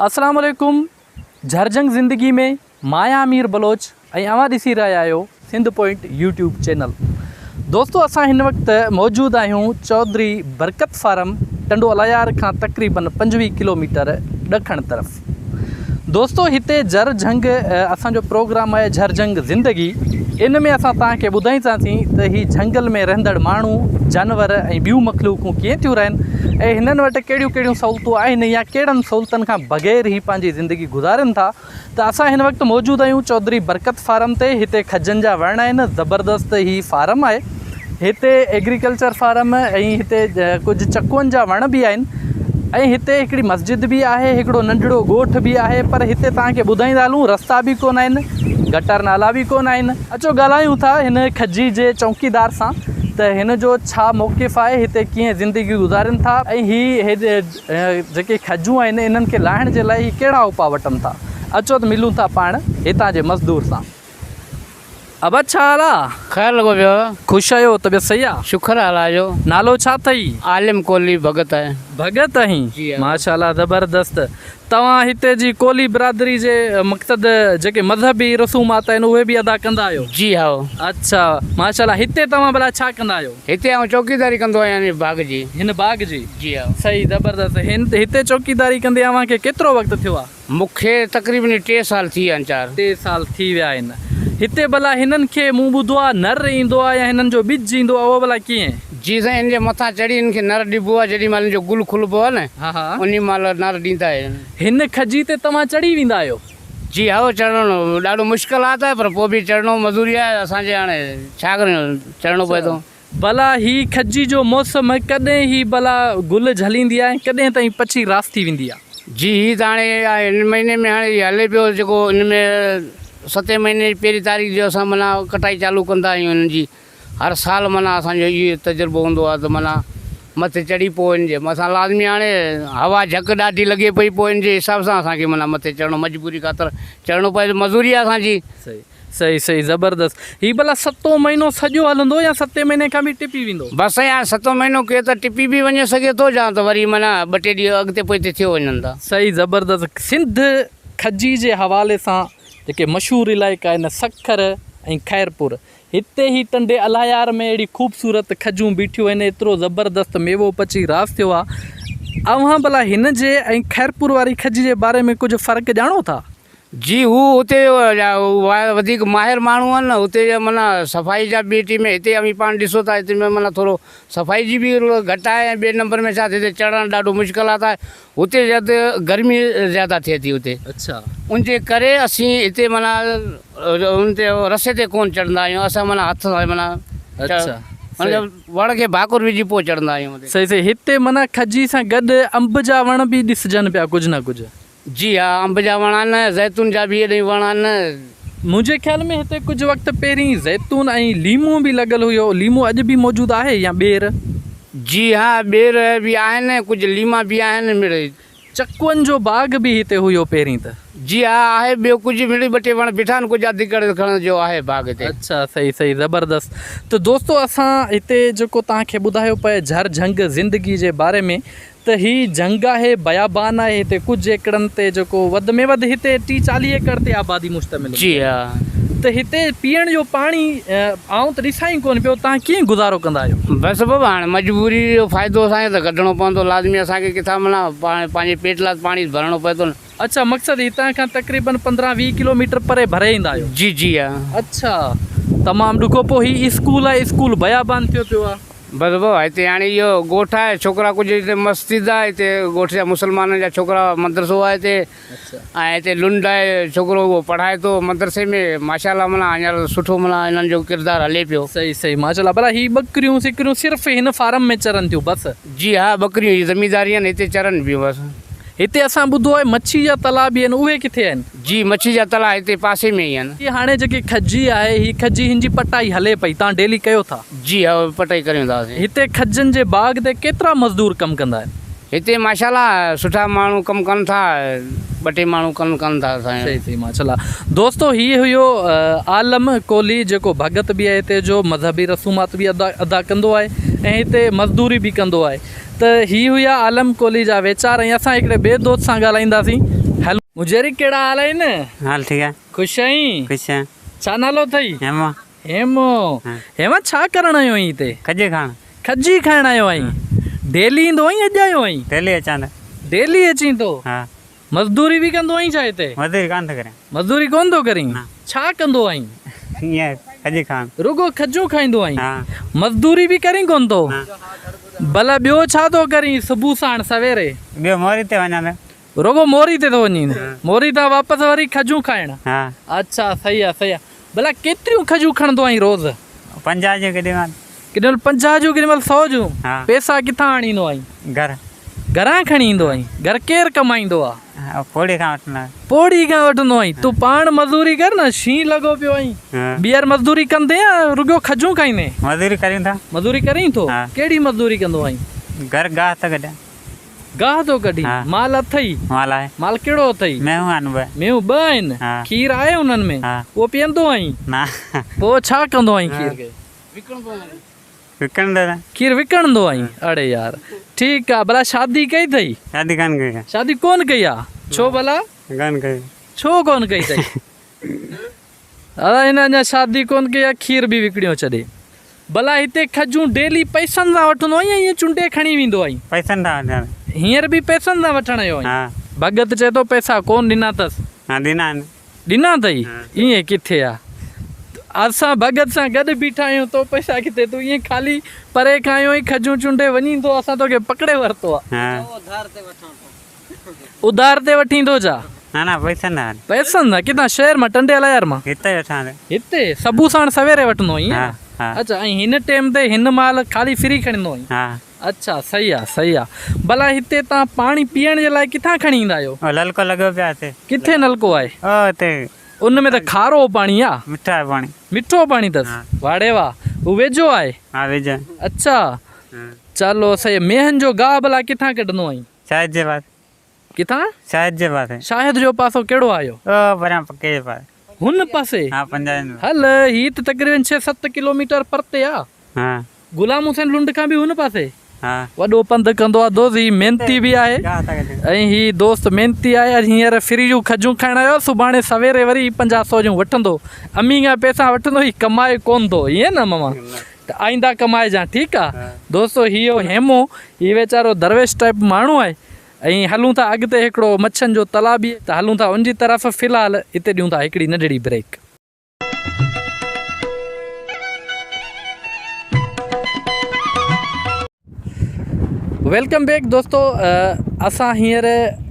अस्सलाम वालेकुम। झरजंग ज़िंदगी में माया अमीर बलोच ऐं अवां ॾिसी रहिया आहियो सिंध पॉइंट यूट्यूब चैनल। दोस्तों असां हिन वक़्तु मौजूदु आहियूं चौधरी बरकत फार्म टंडो अलायार खां तक़रीबन 25 किलोमीटर ॾखण तरफ़। दोस्तों हिते झरजंग असांजो प्रोग्राम आहे झरजंग ज़िंदगी। इन में असां तव्हांखे ॿुधाईंदासीं त ही झंगल में रहंदड़ माण्हू जानवर ऐं ॿियूं मख़लूक़ूं कीअं थियूं रहनि ऐं हिननि वटि कहिड़ियूं कहिड़ियूं सहूलियतूं आहिनि या कहिड़नि सहूलियतुनि खां बग़ैर ही पंहिंजी ज़िंदगी गुज़ारनि था। त असां हिन वक़्तु मौजूदु आहियूं चौधरी बरकत फार्म ते। हिते खजनि जा वण आहिनि, ज़बरदस्त ही फार्म आहे। हिते एग्रीकल्चर फार्म ऐं हिते कुझु चकुअनि जा वण बि आहिनि ऐं हिते हिकिड़ी मस्जिद बि आहे, हिकिड़ो नंढड़ो ॻोठ बि आहे। पर हिते तव्हांखे ॿुधाईंदा हलूं रस्ता बि कोन आहिनि, गटर नाला बि कोन आहिनि। अचो ॻाल्हायूं था हिन खजी जे चौकीदार सां त हिन जो छा मौक़िफ़ आहे, हिते कीअं ज़िंदगी गुज़ारनि था ऐं ही जेके खजूं आहिनि इन्हनि खे लाहिण जे लाइ ही कहिड़ा उपाउ वठनि था। अचो त मिलूं था पाण हितां जे मज़दूर सां। अब छा हाल आहे? ख़ैर लॻो पियो। ख़ुशि आहियो? तबियत सही आहे? शुक्र अल्लाह जो। नालो छा अथई? आलिम कोली भगत आहे। भगत आहीं? जी हाँ। माशाल्लाह ज़बरदस्त। तव्हां हिते जी कोली बिरादरी जे मक़सद जेके मज़हबी रसूमात आहिनि उहे बि अदा कंदा आहियो? जी हा। अच्छा माशाल्लाह। हिते तव्हां भला छा कंदा आहियो? हिते आउं चौकीदारी कंदो आहियां हिन बाग़ जी। हिन बाग़ जी? जी हा। सही ज़बरदस्त। हिते चौकीदारी कंदे अव्हांखे केतिरो वक़्तु थियो आहे? मूंखे तक़रीबन 3 साल थी विया आहिनि। 3 साल थी विया आहिनि। हिते भला हिननि खे मूं ॿुधो आहे नर ईंदो आहे या हिननि जो ॿिज ईंदो आहे, उहो भला कीअं? जी साईं, हिन जे मथां चढ़ी हिन खे नर ॾिबो आहे। जेॾी महिल जो गुल खुलबो आहे न, हा हा, उन महिल नर ॾींदा आहिनि। हिन खजी ते तव्हां चढ़ी वेंदा आहियो? जी हा। चढ़णो ॾाढो मुश्किलात आहे, पर पोइ बि चढ़णो मज़दूरी आहे असांजे। हाणे छा करियूं, चढ़णो पए थो। भला ही खजी जो मौसम कॾहिं ही भला गुल झलींदी आहे, कॾहिं ताईं पची रास थी वेंदी आहे? जी ही त हाणे हिन महीने में हाणे हले पियो जेको हिन में 7 महीने जी पहिरीं तारीख़ जो असां माना कटाई चालू कंदा आहियूं हिननि जी। हर साल माना असांजो इहो तजुर्बो हूंदो आहे त माना मथे चढ़ी पोइ हिन जे मथां लाज़मी हाणे हवा झक ॾाढी लॻे पई, पोइ हिन जे हिसाब सां असांखे माना मथे चढ़णो मजबूरी ख़ातिर चढ़णो पए। मज़दूरी आहे असांजी। सही सही सही ज़बरदस्त। ही भला 7 महीनो सॼो हलंदो या 7 महीने खां बि टिपी वेंदो? बसि यार 7 महीनो के त टिपी बि वञे सघे थो, या त वरी माना 2-3 ॾींहं अॻिते पोइते थियो वञनि था। सही ज़बरदस्त। सिंध खजी जे हवाले सां जेके मशहूरु इलाइक़ा आहिनि सखर ऐं खैरपुर, हिते ही टंडे अलायार में अहिड़ी ख़ूबसूरत खजूं बीठियूं आहिनि, एतिरो ज़बरदस्त मेवो पची रास थियो आहे। अव्हां भला हिन जे ऐं खैरपुर वारी खजी जे बारे में कुझु फ़र्क़ु ॼाणो था? जी हू हुते वधीक माहिर माण्हू आहिनि न, हुते जा माना सफ़ाई जा ॿिए टीम में। हिते अभी पाण ॾिसो था हिते में माना थोरो सफ़ाई जी बि घटि आहे। ऐं 2 नंबर में छा हिते चढ़णु ॾाढो मुश्किलात आहे। हुते ज़्यादा गर्मी ज़्यादा थिए थी हुते। अच्छा। उनजे करे असीं हिते माना उन ते रस्ते ते कोन चढ़ंदा आहियूं। असां माना हथ सां माना मतिलबु वण खे भाकुर विझी पोइ चढ़ंदा आहियूं। सही सही। हिते माना खजी सां गॾु अंब जा वण बि ॾिसजनि पिया कुझु न कुझु? जी हा। अंब जा वण आहिनि, ज़ैतून जा बि एॾे वण आहिनि। मुंहिंजे ख़्याल में हिते कुझु वक़्तु पहिरीं ज़ैतून ऐं लीमो बि लॻल हुयो। लीमो अॼु बि मौजूदु आहे या ॿेर? जी हा, ॿेर बि आहिनि, कुझु लीमा बि आहिनि। मिड़े चकुअनि जो बाग़ बि हिते हुयो पहिरीं त? जी हा आहे। ॿियो कुझु मिड़े 2-3 वण बीठा आहिनि, कुझु अधिकड़ खणण जो आहे बाग़ हिते। अच्छा सही सही ज़बरदस्त। त दोस्तो असां हिते जेको तव्हांखे ॿुधायो पए झरजंग ज़िंदगी जे बारे में, त ही जंग आहे, बयाबान आहे। हिते कुझु एकड़नि ते जेको वधि में वधि हिते 30-40 एकड़ ते आबादी मुश्तमिल। जी हा। त हिते पीअण जो पाणी आऊं त ॾिसां ई कोन पियो, तव्हां कीअं गुज़ारो कंदा आहियो? बसि बाबा हाणे मजबूरी जो फ़ाइदो असांखे त कढणो पवंदो लाज़मी। असांखे किथां माना पंहिंजे पेट लाइ पाणी भरणो पए थो न। अच्छा, मक़सदु हितां खां तक़रीबन 15-20 किलोमीटर परे भरे ईंदा आहियो? जी जी हा। अच्छा, तमामु ॾुखो। पोइ ही स्कूल आहे, स्कूल बयाबान थियो पियो आहे? बसि बाबा हिते हाणे इहो ॻोठ आहे, छोकिरा कुझु हिते मस्जिद आहे। हिते ॻोठ जा मुस्लमाननि जा छोकिरा मदरसो आहे हिते। ऐं हिते लुंड आहे, छोकिरो उहो पढ़ाए थो मदरसे में। माशाल्लाह माना हींअर सुठो माना हिननि जो किरदारु हले पियो। सही सही माशाल्लाह। भला ही ॿकरियूं सिकरियूं सिर्फ़ु हिन फार्म में चरनि थियूं बसि? जी हा, ॿकरियूं जी ज़मीदारी आहिनि, हिते चरनि पियूं बसि। हिते असां ॿुधो आहे मच्छी जा तला बि आहिनि, उहे किथे आहिनि? जी मच्छी जा तला हिते पासे में ई आहिनि। हाणे जेकी खजी आहे, ही खजी हिन जी पटाई हले पई, तव्हां डेली कयो था? जी हा, पटाई करियूं था। हिते खजनि जे बाग़ ते केतिरा मज़दूर कमु कंदा आहिनि? हिते माशाल्लाह सुठा माण्हू कमु कनि था, 2-टे माण्हू कमु कनि था। सही सही माशाल्लाह। दोस्तो हीअ हुयो आलम कोली जेको भगत बि आहे हिते जो, मज़हबी रसूमात बि अदा कंदो आहे ऐं हिते मज़दूरी बि कंदो आहे। त ही हुया आलम कोली जा वीचार। ऐं असां हिकिड़े ॿिए दोस्त सां ॻाल्हाईंदासीं। मुजेरी केड़ा हाल है न? हाल ठीक है खुश आई? कुछ है छा नालो थई? हेमा हेमो। हाँ। हेमा छा करण आयो आई हिते? कजे खान खजी खाइण आयो आई? डेली ईंदो आई अॼु आयो आई? डेली अचां त डेली अची तो? हा मजदूरी भी कंदो आई छा हिते? मजदूरी कान थो करे मजदूरी कोन थो करी? ना। छा कंदो आई? ईअं कजे खान रुगो खजूं खाईंदो आई? हा मजदूरी भी करी कोन थो? ना भला ॿियो छा थो करी सुबुह साण सवेरे? ॿियो मोरी ते वञा त रुगो मोरी ते थो वञी? मोरी तां वापसि वरी खजूं खाइण? हा अच्छा सही आहे सही आहे। भला केतिरियूं खजूं खणंदो आई रोज़? 50 जो केॾी महिल केॾी 50 जूं केॾी महिल 100 जूं? हा पैसा किथां आणींदो आई? घर घरां खणी ईंदो आई? घर केरु कमाईंदो आहे? पोड़ी खां वठंदा पोड़ी खां वठंदो आई? तूं पाण मज़दूरी कर न, शींहुं लॻो पियो आई। हा ॿीहर मज़दूरी कंदे या रुॻो खजूं खाईंदे? मजदूरी करियूं था मज़दूरी करीं थो? हा। कहिड़ी मज़दूरी कंदो आई? घर गाह त कढिया गाह थो कढी? हा। माल अथई? माल आहे माल कहिड़ो अथई? मेहूं आहिनि ॿ मेहूं 2 आहिनि? हा। खीर आहे उन्हनि में? हा उहो पीअंदो आई? ना पोइ छा कंदो आई खीर खे? विकणंदा था खीर विकणंदो आई? अड़े यार ठीकु आहे। भला शादी कई अथई? शादी कान कई शादी कोन कई आहे? छो भला? कान कई छो कोन कई अथई? दादा हिन अञा शादी कोन कई आहे, खीर बि विकिणियो छॾे। भला हिते खजूं डेली पैसनि सां वठंदो आई या ईअं चुंडे खणी वेंदो आई? पैसनि था वठण हींअर बि पैसनि सां वठण आयो आई? हा भगत चए थो पैसा कोन ॾिना अथसि। हा ॾिना आहिनि ॾिना अथई? हा। ईअं किथे आहे? असां भगत सां गॾु बीठा आहियूं तो पैसा किथे? तूं ईअं ख़ाली परे खां आयो ई खजूं चुंडे वञी थो, असां तोखे पकड़े वरितो आहे। हा उधार ते वठी थो छा? ना ना पैसनि था पैसनि सां? किथां शहर मां टंडे यार मां? हिते वठां हिते सबू साण सवेरे वठंदो आई? हा हा अच्छा ऐं हिन टाइम ते हिन माल ख़ाली फ्री खणंदो आई? हा अच्छा सही आहे सही आहे। भला हिते तव्हां पाणी पीअण जे लाइ किथां खणी ईंदा आहियो? नलको लॻो पियो आहे हिते किथे नलको आहे? हिते उन में त खारो पाणी आहे? मिठो आहे पाणी मिठो पाणी अथसि? हा। वाड़े वाह, उहो वेझो आहे? हा वेझो अच्छा चलो सही। मेहन जो गाह भला किथां कढंदो आई? शायद जे पास किथां? शायद जे पास शाहिद जो पासो कहिड़ो आयो? परियां पके जे पास हुन पासे? हा 50 हल ही त तक़रीबन 6-7 किलोमीटर परते आहे। हा गुलाम हुसैन लुंड खां बि हुन पासे? हा वॾो पंधु कंदो आहे दोस्त। ही मेहनती बि आहे ऐं ही दोस्त मेहनती आहे। हींअर फ्री जूं खजूं खाइण आयो, सुभाणे सवेरे वरी 50-100 जूं वठंदो। अम्मी खां पैसा वठंदो, ही कमाए कोन थो ईअं न मामा? त आईंदा कमाए जा। ठीकु आहे दोस्तो। हीअ हेमो ही वीचारो दरवेश टाइप माण्हू आहे। ऐं हलूं था अॻिते हिकिड़ो मच्छनि जो तलाउ बि त हलूं था उनजी तरफ़। फ़िलहालु हिते ॾियूं था हिकिड़ी नंढड़ी ब्रेक। वेलकम बैक दोस्तों। असां हींअर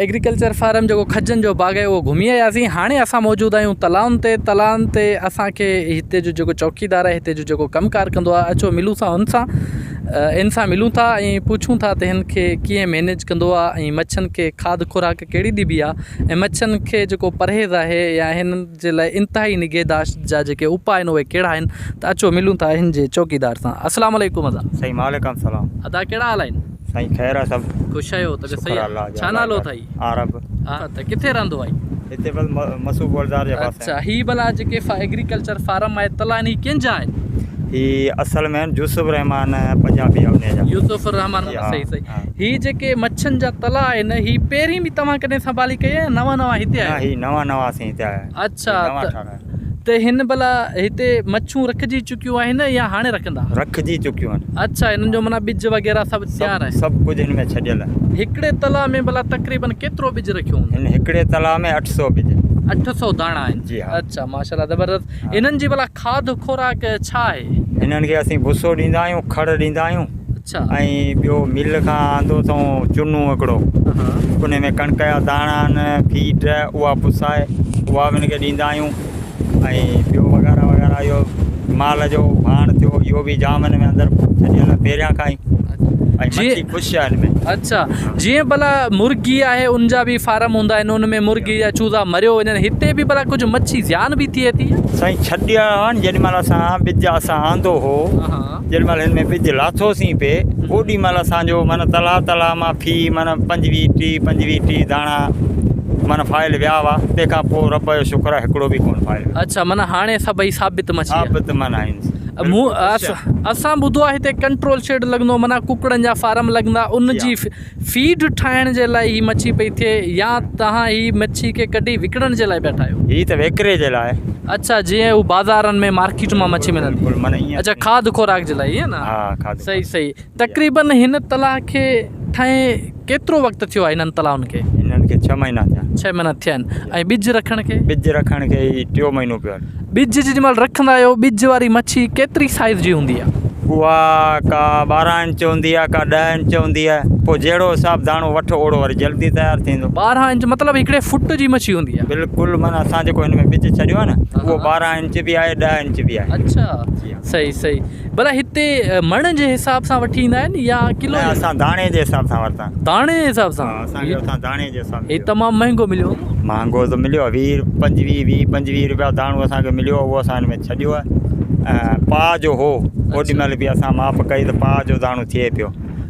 एग्रीकल्चर फार्म जेको खजनि जो बाग़ आहे उहो घुमी आयासीं। हाणे असां मौजूदु आहियूं तलाउनि ते। असांखे हिते जो जेको चौकीदार आहे, हिते जो जेको कमकार कंदो आहे, अचो मिलूं था इन सां मिलूं था ऐं पुछूं था त हिन खे कीअं मैनेज कंदो आहे ऐं मच्छनि खे खाद खुराक कहिड़ी ॾिबी आहे ऐं मच्छनि खे जेको परहेज़ आहे या हिन जे लाइ इंतिहाई निगहदाश्त जा जेके उपाय आहिनि उहे कहिड़ा आहिनि। त अचो मिलूं था हिन जे चौकीदार सां। अस्सलाम वालेकुम अदा। सही वालेकुम सलाम। अदा कहिड़ा हाल आहिनि? साईं ख़ैर आहे सभु? ख़ुशि आहियो? त सही शुक्र अल्लाह आहे। जो। छा नालो अथई? आरब। हा त किथे रहंदो आई? हिते बस मसूब बाज़ार जे पासे। अच्छा ही भला जेके एग्रीकल्चर फार्म आहे तला ही कंहिंजा आहिनि? ही असल में यूसुफ रहमान पंजाबी अवने जा। यूसुफ रहमान हा, सही सही। हा। ही जेके मच्छनि जा तला आहिनि ही पहिरीं बि तव्हां कॾहिं संभाली कई आहे? नवां हिते ना आहे? ही नवां असीं हिते आया। अच्छा नवां त ठाहिराया। त हिन भला हिते मच्छूं रखिजी चुकियूं आहिनि या हाणे रखंदा? रखिजी चुकियूं आहिनि। अच्छा हिननि जो माना ॿिज वग़ैरह सभु तयारु आहे? सभु कुझु हिन में छॾियल आहे। हिकिड़े तला में भला तक़रीबन केतिरो ॿिज रखियो हूंदो? हिन हिकिड़े तलाउ में 800 बिज। 800 दाणा आहिनि? जी हा। अच्छा माशाल्लाह ज़बरदस्त। इन्हनि जी भला खाद खुराक छा आहे? हिननि खे असीं भुसो ॾींदा आहियूं, खड़ ॾींदा आहियूं अच्छा ऐं ॿियो मिल खां आंदो अथऊं चुनो हिकिड़ो, हा। उन में कणिक जा दाणा आहिनि, फीड उहा पुसाए उहा बि हिनखे ॾींदा आहियूं ऐं ॿियो वग़ैरह इहो माल जो भाण थियो इहो बि जाम हिन में अंदरि छॾियल आहे पहिरियां खां ई। ऐं मच्छी ख़ुशि आहे हिन में। अच्छा जीअं भला मुर्गी आहे उनजा बि फार्म हूंदा आहिनि, उन में मुर्गी जा चूज़ा मरियो वञनि, हिते बि भला कुझु मच्छी ज़्यान बि थिए थी? साईं छॾिया आहिनि जेॾी महिल असां ॿिज असां आंदो हो, जेॾी महिल हिन में ॿिज लाथोसीं पिए ओॾी महिल असांजो माना तलाउ मां फी माना 25-30 दाणा माना फाइल विया हुआ। तंहिंखां पोइ रब जो शुक्र आहे हिकिड़ो बि कोन फाइल। अच्छा माना हाणे सभई साबित मच्छी साबित माना आहिनि। असां ॿुधो आहे हिते कंट्रोल शेड लॻंदो माना कुकड़नि जा फार्म लॻंदा उन जी फीड ठाहिण जे लाइ ही मच्छी पई थिए या तव्हां ही मच्छी खे कढी विकिणण जे लाइ बैठा आहियो? ही त विकिरे जे लाइ। अच्छा, जीअं हू बाज़ारनि में मार्केट मां मच्छी मिलंदी। बिल्कुलु माना ईअं। अच्छा, खाद खुराक जे लाइ, ईअं न? हा, खाद। सही सही। तक़रीबन हिन तलाउ खे ठाहे केतिरो वक़्तु थियो आहे हिननि तलाउनि खे? हिननि खे 6 महीना थिया। 6 महीना थिया आहिनि। ऐं ॿिज रखण खे? ॿिज रखण खे 3 महीनो पियो आहे। ॿिज जेॾी महिल रखंदा आहियो ॿिज वारी मच्छी केतिरी साइज़ जी हूंदी आहे? उहा का 12 इंच हूंदी आहे, का 10 इंच हूंदी आहे। पोइ जहिड़ो हिसाबु दाणो वठो ओड़ो वरी जल्दी तयारु थींदो। 12 इंच मतिलबु हिकिड़े फुट जी मच्छी हूंदी आहे? बिल्कुलु माना असां जेको हिन में ॿिज छॾियो आहे न उहो 12 इंच बि आहे, 10 इंच बि आहे। अच्छा, सही सही। भला हिते मण जे हिसाब सां वठी ईंदा आहिनि या किलो? असां दाणे जे हिसाब सां वरिता। दाणे जे हिसाब सां? असांखे उतां दाणे जे हिसाब हे तमामु महांगो मिलियो। महांगो त मिलियो 20-25 रुपया दाणो असांखे मिलियो। उहो असां हिन में छॾियो आहे। पाउ जो हो ओॾी महिल बि असां माप कई त पाउ जो दाणो थिए पियो।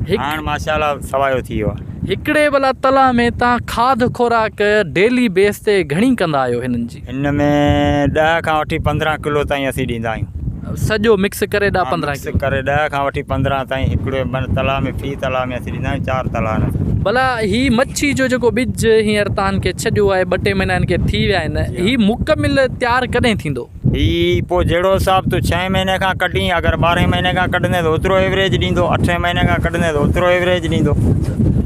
हाणे माशाल्लाह सवायो थी वियो आहे। हिकिड़े भला तलाउ में तव्हां खाद खुराक डेली बेस ते घणी कंदा आहियो हिननि जी? हिन में 10 खां वठी 15 किलो ताईं असीं ॾींदा आहियूं। सॼो मिक्स करे 10-15 मिक्स करे 10 खां वठी 15 ताईं हिकिड़े तलाउ में फी तलाउ में असीं ॾींदा आहियूं। 4 तलाउ। भला ही मच्छी जो जेको ॿिज हींअर तव्हांखे छॾियो आहे 2-3 महीना हिन खे थी विया आहिनि, ही मुकमिल तयारु कॾहिं थींदो? ही पोइ जहिड़ो हिसाब तूं 6 महीने खां कढी, अगरि 12 महीने खां कढंदे त ओतिरो एवरेज ॾींदो, 8 महीने खां कढंदे त ओतिरो एवरेज ॾींदो।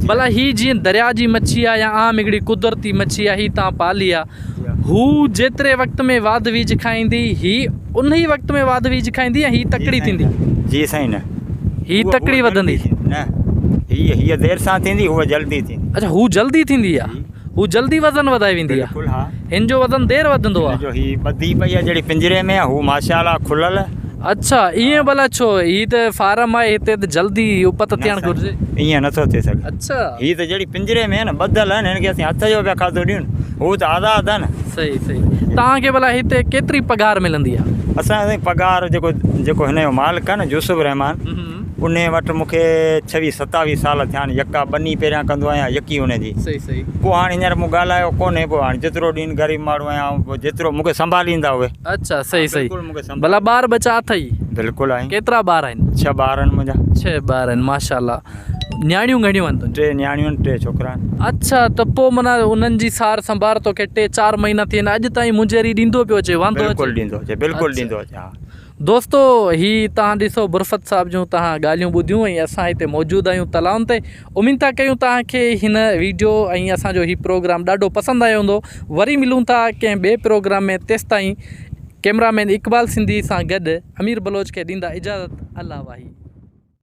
भला ही जीअं दरिया जी मच्छी आहे या आम हिकिड़ी कुदरती मच्छी आहे, ही तव्हां पाली आहे, हू जेतिरे वक़्त में वाध वीज खाईंदी ही उन ई वक़्त में वाध वीज खाईंदी या ही तकड़ी थींदी? जी साईं न, ही तकड़ी वधंदी न, हीअ देरि सां थींदी, हूअ जल्दी थींदी। अच्छा, हू जल्दी थींदी आहे, हू जल्दी वज़न वधाए वेंदी आहे। बिल्कुलु हा। हिन जो वज़न देरि वधंदो आहे। जो ही ॿधी पई आहे जहिड़ी पिंजरे में आहे, हू माशाल्लाह खुलियल। अच्छा, ईअं भला छो? ही त फार्म आहे हिते त जल्दी उपत थियणु घुरिजे। ईअं नथो थी सघे। अच्छा, ही त जहिड़ी पिंजरे में आहे न, ॿधल आहिनि, हिनखे असीं हथ जो पिया खाधो ॾियूं, हू त आज़ादु आहे न। सही सही। तव्हांखे भला हिते केतिरी पघार मिलंदी आहे? असांजे पघार जेको हिन जो मालिक आहे न यूसुफ रहमान, उन वटि मूंखे 26-27 साल थिया आहिनि। यका बनी पहिरियां कंदो आहियां, यकी हुनजी। सही सही। पोइ हाणे हींअर मूं ॻाल्हायो कोन्हे, पोइ हाणे जेतिरो ॾींहुं ग़रीब माण्हू आहियां, पोइ जेतिरो मूंखे संभालींदा उहे। अच्छा, सही सही। भला ॿार बचा अथई? बिल्कुलु आहिनि। केतिरा ॿार आहिनि? 6 ॿार आहिनि मुंहिंजा। 6 ॿार आहिनि, माशाल्लाह। न्याणियूं घणियूं आहिनि? 3 न्याणियूं आहिनि, 3 छोकिरा आहिनि। अच्छा, त पोइ माना उन्हनि जी सार संभार तोखे 3-4 महीना थियनि, अॼु ताईं मुंहिंजेरी ॾींदो पियो अचे? वांदो बिल्कुलु ॾींदो अचे, बिल्कुलु ॾींदो अचे। हा दोस्तो, ही तव्हां ॾिसो बुरफ़त साहिब जूं तव्हां ॻाल्हियूं ॿुधियूं ऐं असां हिते मौजूदु आहियूं तलाउनि ते। उमीद था कयूं तव्हांखे हिन वीडियो ऐं असांजो ही प्रोग्राम ॾाढो पसंदि आयो हूंदो। वरी मिलूं था कंहिं ॿिए प्रोग्राम में। तेसिताईं कैमरामैन इक़बाल सिंधी सां गॾु अमीर बलोच खे ॾींदा इजाज़त। अल्लाह वाही।